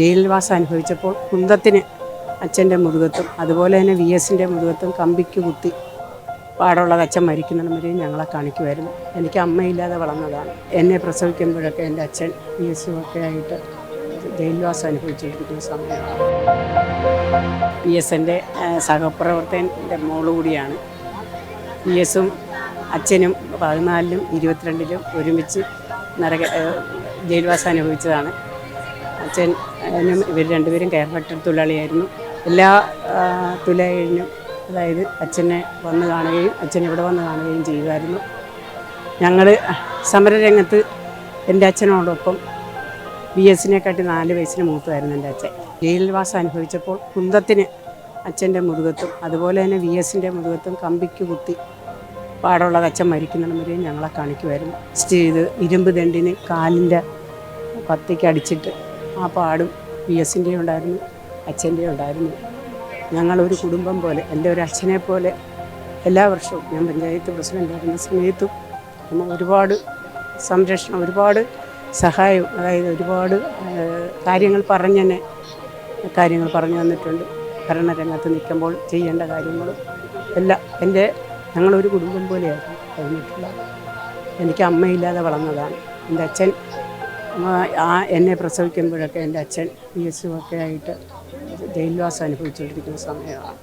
ജയിൽവാസം അനുഭവിച്ചപ്പോൾ കുന്തത്തിന് അച്ഛൻ്റെ മുതുകത്തും അതുപോലെ തന്നെ VSൻ്റെ മുതുകത്തും കമ്പിക്ക് കുത്തി പാടുള്ളത് അച്ഛൻ മരിക്കുന്നവരെയും ഞങ്ങളെ കാണിക്കുമായിരുന്നു. എനിക്ക് അമ്മയില്ലാതെ വളർന്നതാണ്. എന്നെ പ്രസവിക്കുമ്പോഴൊക്കെ എൻ്റെ അച്ഛൻ VSും ഒക്കെ ആയിട്ട് ജയിൽവാസം അനുഭവിച്ചുകൊണ്ടിരിക്കുന്ന സമയമാണ്. VSൻ്റെ സഹപ്രവർത്തകൻ്റെ മോള് കൂടിയാണ്. VSും അച്ഛനും 14-ലും 22-ലും ഒരുമിച്ച് ജയിൽവാസം അനുഭവിച്ചതാണ്. അച്ഛനും ഇവർ രണ്ടുപേരും കെയർ ഫാക്ടറി തൊഴിലാളിയായിരുന്നു. എല്ലാ തൊഴിലാളികളും അതായത് അച്ഛനെ വന്ന് കാണുകയും അച്ഛൻ ഇവിടെ വന്ന് കാണുകയും ചെയ്യുമായിരുന്നു. ഞങ്ങൾ സമരരംഗത്ത് എൻ്റെ അച്ഛനോടൊപ്പം VSനെക്കാട്ടി 4 വയസ്സിന് മൂത്തമായിരുന്നു എൻ്റെ അച്ഛൻ. ജയിൽവാസം അനുഭവിച്ചപ്പോൾ കുന്തത്തിന് അച്ഛൻ്റെ മുതുകത്തും അതുപോലെ തന്നെ VSൻ്റെ മുതുകത്തും കമ്പിക്ക് കുത്തി പാടുള്ളത് അച്ഛൻ മരിക്കുന്നവരെയും ഞങ്ങളെ കാണിക്കുമായിരുന്നു. ചെയ്ത് ഇരുമ്പ് ദണ്ടിന് കാലിൻ്റെ കത്തിക്ക് അടിച്ചിട്ട് ആ പാടും VSൻ്റെ ഉണ്ടായിരുന്നു, അച്ഛൻ്റെ ഉണ്ടായിരുന്നു. ഞങ്ങളൊരു കുടുംബം പോലെ, എൻ്റെ ഒരു അച്ഛനെ പോലെ എല്ലാ വർഷവും ഞാൻ പഞ്ചായത്ത് പ്രസിഡൻ്റായിരുന്ന സമയത്തും നമ്മൾ ഒരുപാട് സംരക്ഷണം, ഒരുപാട് സഹായം, അതായത് ഒരുപാട് കാര്യങ്ങൾ പറഞ്ഞു തന്നിട്ടുണ്ട്. ഭരണരംഗത്ത് നിൽക്കുമ്പോൾ ചെയ്യേണ്ട കാര്യങ്ങളും എല്ലാം ഞങ്ങളൊരു കുടുംബം പോലെയായിരുന്നു കഴിഞ്ഞിട്ടുള്ളത്. എനിക്ക് അമ്മയില്ലാതെ വളർന്നതാണ്. എൻ്റെ അച്ഛൻ എന്നെ പ്രസവിക്കുമ്പോഴൊക്കെ എൻ്റെ അച്ഛൻ VSും ഒക്കെ ആയിട്ട് ജയിൽവാസം അനുഭവിച്ചുകൊണ്ടിരിക്കുന്ന സമയമാണ്.